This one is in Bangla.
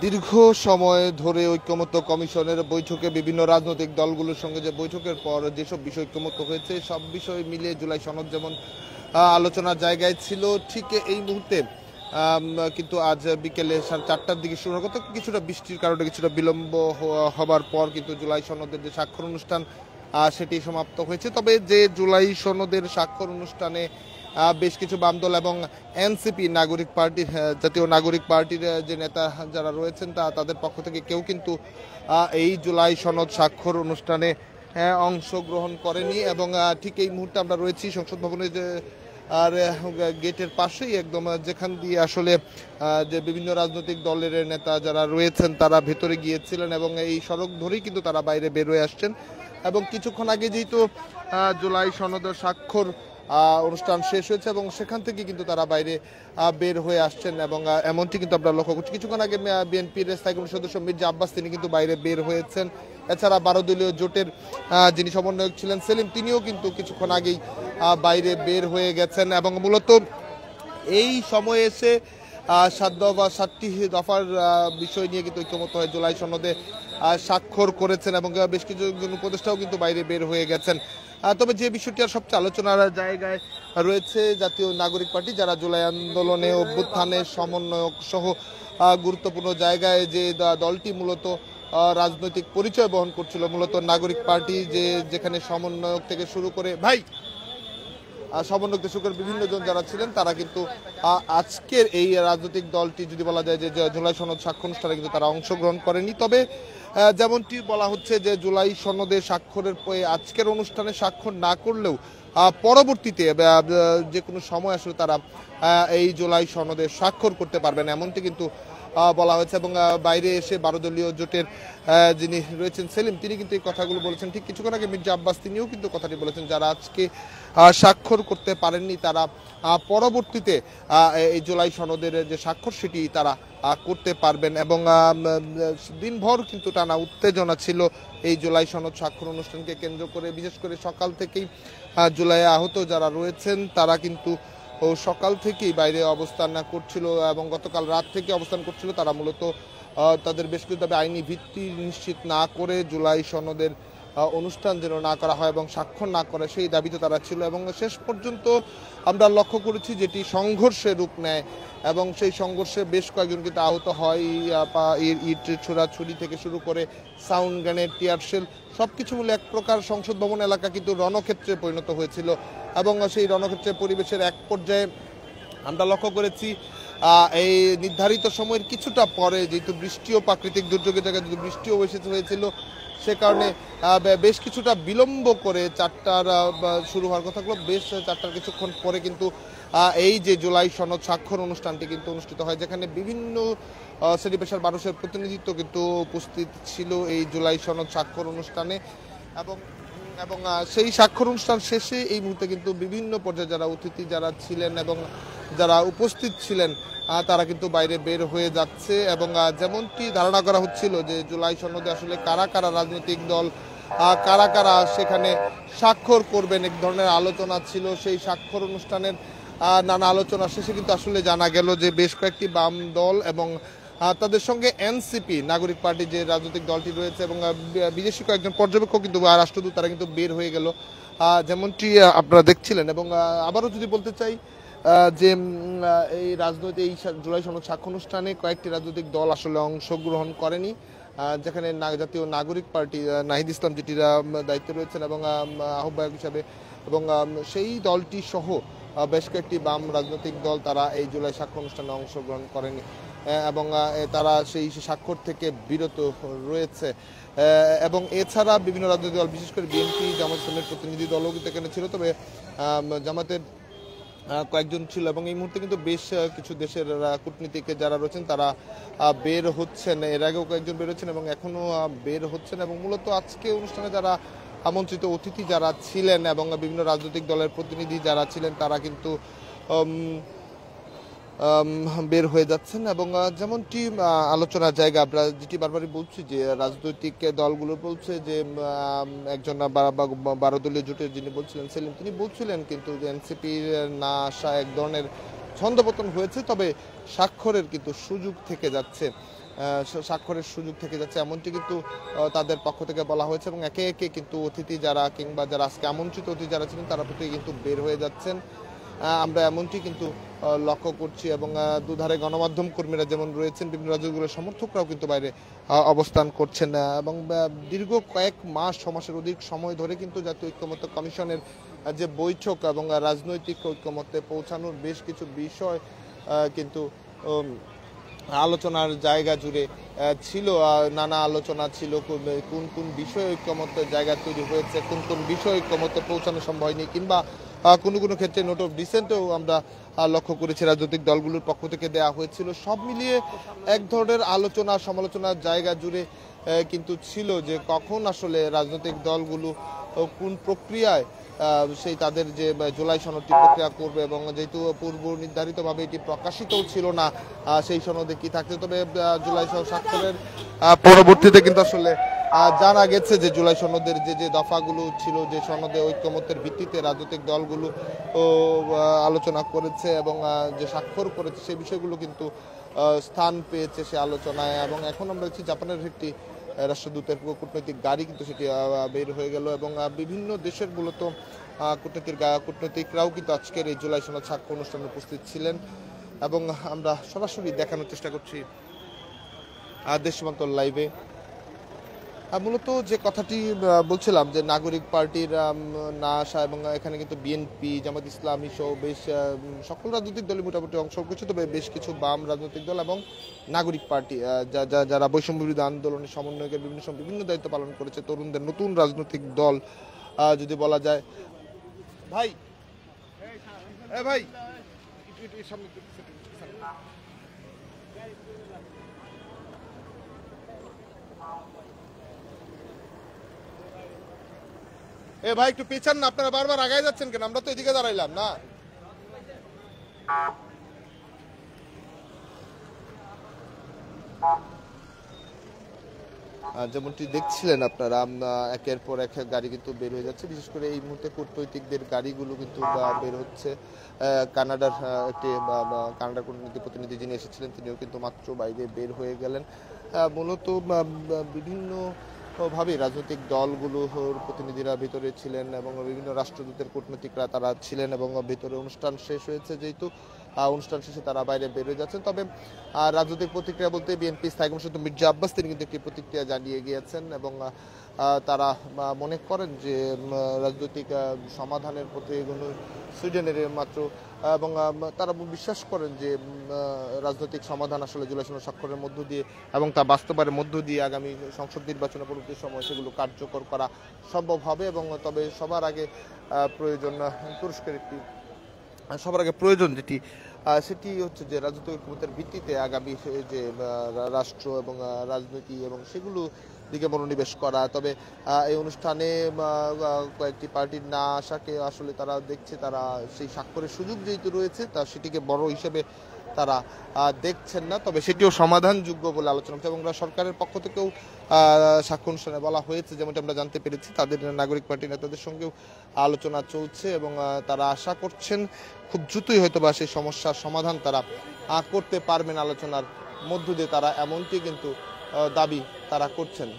দীর্ঘ সময় ধরে ঐক্যমত্য কমিশনের বৈঠকে বিভিন্ন রাজনৈতিক দলগুলোর সঙ্গে যে বৈঠকের পর যেসব বিষয় ঐক্যমত্য হয়েছে সব বিষয় মিলিয়ে জুলাই সনদ যেমন আলোচনার জায়গায় ছিল, ঠিক এই মুহূর্তে কিন্তু আজ বিকেলে 4টার দিকে শুরু হওয়ার কথা, কিছুটা বৃষ্টির কারণে কিছুটা বিলম্ব হবার পর কিন্তু জুলাই সনদের যে স্বাক্ষর অনুষ্ঠান সেটি সমাপ্ত হয়েছে। তবে যে জুলাই সনদের স্বাক্ষর অনুষ্ঠানে বেশ কিছু বাম দল এবং এনসিপি নাগরিক পার্টি, জাতীয় নাগরিক পার্টির যে নেতা যারা রয়েছেন তাদের পক্ষ থেকে কেউ কিন্তু এই জুলাই সনদ স্বাক্ষর অনুষ্ঠানে অংশগ্রহণ করেনি। এবং ঠিক এই মুহূর্তে আমরা রয়েছি সংসদ ভবনের যে আর গেটের পাশেই, একদম যেখান দিয়ে আসলে যে বিভিন্ন রাজনৈতিক দলের নেতা যারা রয়েছেন তারা ভেতরে গিয়েছিলেন এবং এই সড়ক ধরেই কিন্তু তারা বাইরে বের হয়ে আসছেন। এবং কিছুক্ষণ আগে যেহেতু জুলাই সনদের স্বাক্ষর অনুষ্ঠান শেষ হয়েছে এবং সেখান থেকে কিন্তু তারা বাইরে বের হয়ে আসছেন এবং এমনটি কিন্তু আমরা লক্ষ্য করছি। কিছুক্ষণ আগে বিএনপির স্থায়ী কমিটির সদস্য মির্জা আব্বাস তিনি কিন্তু বাইরে বের হয়েছেন। এছাড়া 12 দলীয় জোটের যিনি সমন্বয়ক ছিলেন সেলিম, তিনিও কিন্তু কিছুক্ষণ আগেই বাইরে বের হয়ে গেছেন। এবং মূলত এই সময়ে এসে 7টি দফার বিষয় নিয়ে কিন্তু ঐক্যমত হয় জুলাই সনদে স্বাক্ষর করেছেন এবং বেশ কিছুজন উপদেষ্টাও কিন্তু বাইরে বের হয়ে গেছেন। তবে যে বিষয়টি আর সবচেয়ে আলোচনার জায়গায় রয়েছে, জাতীয় নাগরিক পার্টি যারা জুলাই আন্দোলনে অভ্যুত্থানে সমন্বয়ক সহ গুরুত্বপূর্ণ জায়গায় যে দলটি মূলত রাজনৈতিক পরিচয় বহন করছিল, মূলত নাগরিক পার্টি যেখানে সমন্বয়ক থেকে শুরু করে সমন্বয়ক থেকে শুরু করে বিভিন্ন জন যারা ছিলেন তারা কিন্তু আজকের এই রাজনৈতিক দলটি যদি বলা যায় যে জুলাই সনদ স্বাক্ষর অনুষ্ঠানে কিন্তু তারা অংশগ্রহণ করেনি। তবে যেমনটি বলা হচ্ছে যে জুলাই সনদে স্বাক্ষরের আজকের অনুষ্ঠানে স্বাক্ষর না করলেও পরবর্তীতে যে কোনো সময় আসলে তারা এই জুলাই সনদে স্বাক্ষর করতে পারবেন, এমনটি কিন্তু বলা হয়েছে। এবং বাইরে এসে 12 দলীয় জোটের যিনি রয়েছেন সেলিম, তিনি কিন্তু এই কথাগুলো বলেছেন। ঠিক কিছুক্ষণ আগে মির্জা আব্বাস তিনিও কিন্তু কথাটি বলেছেন, যারা আজকে স্বাক্ষর করতে পারেননি তারা পরবর্তীতে এই জুলাই সনদের যে স্বাক্ষর সেটি তারা করতে পারবেন। এবং দিনভর কিন্তু টানা উত্তেজনা ছিল এই জুলাই সনদ স্বাক্ষর অনুষ্ঠানকে কেন্দ্র করে, বিশেষ করে সকাল থেকেই জুলাইয়ে আহত যারা রয়েছেন তারা কিন্তু সকাল থেকেই বাইরে অবস্থান করছিল এবং গতকাল রাত থেকে অবস্থান করছিল। তারা মূলত তাদের বেশ কিছু দাবি আইনি ভিত্তি নিশ্চিত না করে জুলাই সনদের অনুষ্ঠান যেন না করা হয় এবং স্বাক্ষর না করে সেই দাবিতে তারা ছিল। এবং শেষ পর্যন্ত আমরা লক্ষ্য করেছি যেটি সংঘর্ষে রূপ নেয় এবং সেই সংঘর্ষে বেশ কয়েকজন কিন্তু আহত হয়। ইট ছোড়াছুরি থেকে শুরু করে সাউন্ড গ্রেনেড, টিয়ারশেল সব কিছু মিলে এক প্রকার সংসদ ভবন এলাকা কিন্তু রণক্ষেত্রে পরিণত হয়েছিল। এবং সেই রণক্ষেত্রের পরিবেশের এক পর্যায়ে আমরা লক্ষ্য করেছি এই নির্ধারিত সময়ের কিছুটা পরে যেহেতু বৃষ্টিও প্রাকৃতিক দুর্যোগের জায়গায় যদি বৃষ্টিও হয়েছিল, সে কারণে বেশ কিছুটা বিলম্ব করে 4টার শুরু হওয়ার কথা হলো, বেশ 4টার কিছুক্ষণ পরে কিন্তু এই যে জুলাই সনদ স্বাক্ষর অনুষ্ঠানটি কিন্তু অনুষ্ঠিত হয়, যেখানে বিভিন্ন শ্রেণী পেশার মানুষের প্রতিনিধিত্ব কিন্তু উপস্থিত ছিল এই জুলাই সনদ স্বাক্ষর অনুষ্ঠানে। এবং সেই স্বাক্ষর অনুষ্ঠান শেষে এই মুহূর্তে কিন্তু বিভিন্ন পর্যায়ে যারা অতিথি যারা ছিলেন এবং যারা উপস্থিত ছিলেন তারা কিন্তু বাইরে বের হয়ে যাচ্ছে। এবং যেমনটি ধারণা করা হচ্ছিল যে জুলাই সনদে আসলে কারা কারা রাজনৈতিক দল কারা কারা সেখানে স্বাক্ষর করবেন এক ধরনের আলোচনা ছিল। সেই স্বাক্ষর অনুষ্ঠানের নানা আলোচনা শেষে কিন্তু আসলে জানা গেল যে বেশ কয়েকটি বাম দল এবং তাদের সঙ্গে এনসিপি নাগরিক পার্টি যে রাজনৈতিক দলটি রয়েছে এবং বিদেশি কয়েকজন পর্যবেক্ষক কিন্তু রাষ্ট্রদূত তারা কিন্তু বের হয়ে গেল, যেমনটি আপনারা দেখছিলেন। এবং আবারও যদি বলতে চাই যে এই এই জুলাই সনদ স্বাক্ষর অনুষ্ঠানে কয়েকটি রাজনৈতিক দল আসলে অংশগ্রহণ করেনি, যেখানে জাতীয় নাগরিক পার্টি নাহিদ ইসলাম যেটির দায়িত্বে রয়েছেন এবং আহ্বায়ক হিসাবে, এবং সেই দলটি সহ বেশ কয়েকটি বাম রাজনৈতিক দল তারা এই জুলাই স্বাক্ষর অনুষ্ঠানে অংশগ্রহণ করেনি এবং তারা সেই স্বাক্ষর থেকে বিরত রয়েছে। এবং এছাড়া বিভিন্ন রাজনৈতিক দল বিশেষ করে বিএনপি, জামাত ইসলামের প্রতিনিধি দলও কিন্তু এখানে ছিল, তবে জামাতের কয়েকজন ছিল। এবং এই মুহূর্তে কিন্তু বেশ কিছু দেশের কূটনীতিক যারা রয়েছেন তারা বের হচ্ছেন, এর আগেও কয়েকজন বের হচ্ছেন এবং এখনও বের হচ্ছেন। এবং মূলত আজকে অনুষ্ঠানে যারা আমন্ত্রিত অতিথি যারা ছিলেন এবং বিভিন্ন রাজনৈতিক দলের প্রতিনিধি যারা ছিলেন তারা কিন্তু বের হয়ে যাচ্ছেন। এবং যেমনটি আলোচনার জায়গা আমরা যেটি বারবারই বলছি যে রাজনৈতিক দলগুলো বলছে যে একজন 12 দলীয় জোটের যিনি বলছিলেন সেলিম, তিনি বলছিলেন কিন্তু যে এনসিপির না আসা এক ধরনের ছন্দপতন হয়েছে, তবে স্বাক্ষরের কিন্তু সুযোগ থেকে যাচ্ছে, স্বাক্ষরের সুযোগ থেকে যাচ্ছে এমনটি কিন্তু তাদের পক্ষ থেকে বলা হয়েছে। এবং একে একে কিন্তু অতিথি যারা কিংবা যারা আজকে আমন্ত্রিত অতিথি যারা ছিলেন তারা প্রত্যেকে কিন্তু বের হয়ে যাচ্ছেন, আমরা এমনটি কিন্তু লক্ষ্য করছি। এবং দুধারে গণমাধ্যম কর্মীরা যেমন রয়েছেন, বিভিন্ন রাজ্যগুলোর সমর্থকরাও কিন্তু বাইরে অবস্থান করছেন। এবং দীর্ঘ কয়েক মাস, 6 মাসের অধিক সময় ধরে কিন্তু জাতীয় ঐক্যমত্য কমিশনের যে বৈঠক এবং রাজনৈতিক ঐক্যমত্যে পৌঁছানোর বেশ কিছু বিষয় কিন্তু আলোচনার জায়গা জুড়ে ছিল, নানা আলোচনা ছিল, কোন কোন বিষয়ে ঐক্যমত্যের জায়গা তৈরি হয়েছে, কোন কোন বিষয়ে ঐক্যমত্যে পৌঁছানো সম্ভব হয়নি, কিংবা কোনো কোনো ক্ষেত্রে নোট অফ ডিসেন্টও আমরা লক্ষ্য করেছি রাজনৈতিক দলগুলোর পক্ষ থেকে দেওয়া হয়েছিল। সব মিলিয়ে এক ধরনের আলোচনা সমালোচনার জায়গা জুড়ে কিন্তু ছিল যে কখন আসলে রাজনৈতিক দলগুলো কোন প্রক্রিয়ায় সেই তাদের যে জুলাই সনদটি প্রক্রিয়া করবে, এবং যেহেতু পূর্ব নির্ধারিতভাবে এটি প্রকাশিতও ছিল না সেই সনদে কি থাকছে। তবে জুলাই স্বাক্ষরের পরবর্তীতে কিন্তু আসলে জানা গেছে যে জুলাই সনদের যে দফাগুলো ছিল, যে সনদে ঐক্যমত্যের ভিত্তিতে রাজনৈতিক দলগুলো আলোচনা করেছে এবং যে স্বাক্ষর করেছে সেই বিষয়গুলো কিন্তু স্থান পেয়েছে সে আলোচনায়। এবং এখন আমরা দেখছি জাপানের একটি রাষ্ট্রদূতের কূটনৈতিক গাড়ি কিন্তু সেটি বের হয়ে গেল, এবং বিভিন্ন দেশের মূলত কূটনৈতিকরাও কিন্তু আজকের এই জুলাই সনদ স্বাক্ষর অনুষ্ঠানে উপস্থিত ছিলেন। এবং আমরা সরাসরি দেখানোর চেষ্টা করছি দেশ সীমান্তর লাইভে। মূলত যে কথাটি বলছিলাম যে নাগরিক পার্টির না আসা, এবং এখানে কিন্তু বিএনপি, জামাত ইসলামী সহ বেশ সকল রাজনৈতিক দলই মোটামুটি অংশগ্রহণ করছে, তবে বেশ কিছু বাম রাজনৈতিক দল এবং নাগরিক পার্টি যারা বৈষম্য বিরোধী আন্দোলনের সমন্বয়কের বিভিন্ন দায়িত্ব পালন করেছে, তরুণদের নতুন রাজনৈতিক দল যদি বলা যায়। ভাই ভাই ভাই একটু পেছান না, আপনারা বারবার আগায় যাচ্ছেন কেন? আমরা তো এদিকে দাঁড়াইলাম না। যেমনটি দেখছিলেন আপনারা, একের পর এক গাড়ি কিন্তু বের হয়ে যাচ্ছে, বিশেষ করে এই মুহূর্তে কূটনৈতিকদের গাড়িগুলো কিন্তু বের হচ্ছে। কানাডার কূটনৈতিক প্রতিনিধি যিনি এসেছিলেন তিনিও কিন্তু মাত্র বাইরে বের হয়ে গেলেন। মূলত বিভিন্ন ভাবে রাজনৈতিক দলগুলোর প্রতিনিধিরা ভিতরে ছিলেন এবং বিভিন্ন রাষ্ট্রদূতের কূটনীতিকরা তারা ছিলেন, এবং ভিতরে অনুষ্ঠান শেষ হয়েছে, যেহেতু অনুষ্ঠান শেষে তারা বাইরে বের হয়ে যাচ্ছেন। তবে রাজনৈতিক প্রতিক্রিয়া বলতে বিএনপি স্থায়ী কমিশনার মির্জা আব্বাস তিনি কিন্তু একটি প্রতিক্রিয়া জানিয়ে গিয়েছেন, এবং তারা মনে করেন যে রাজনৈতিক সমাধানের পথে এগোনো সুইডেনের মাত্র, এবং তারা বিশ্বাস করেন যে রাজনৈতিক সমাধান আসলে জুলাই সনদ স্বাক্ষরের মধ্য দিয়ে এবং তা বাস্তবায়নের মধ্য দিয়ে আগামী সংসদ নির্বাচনের পরবর্তী সময় সেগুলো কার্যকর করা সম্ভব হবে। এবং তবে সবার আগে প্রয়োজন তুরস্কের একটি প্রয়োজন যেটি সেটি হচ্ছে যে রাজনৈতিক ঐক্যমত্যের ভিত্তিতে আগামী যে রাষ্ট্র এবং রাজনীতি এবং সেগুলো দিকে মনোনিবেশ করা। তবে এই অনুষ্ঠানে কয়েকটি পার্টির না আসাকে আসলে তারা দেখছে, তারা সেই স্বাক্ষরের সুযোগ যেহেতু রয়েছে তা সেটিকে বড় হিসেবে তারা দেখছেন না, তবে সেটিও সমাধানযোগ্য বলে আলোচনা হচ্ছে। এবং সরকারের পক্ষ থেকেও স্বাক্ষর অনুষ্ঠানে বলা হয়েছে, যেমনটি আমরা জানতে পেরেছি, তাদের নাগরিক পার্টি নেতাদের সঙ্গেও আলোচনা চলছে, এবং তারা আশা করছেন খুব দ্রুতই হয়তোবা সেই সমস্যার সমাধান তারা করতে পারবেন আলোচনার মধ্য দিয়ে, তারা এমনটি কিন্তু দাবি তারা করছেন।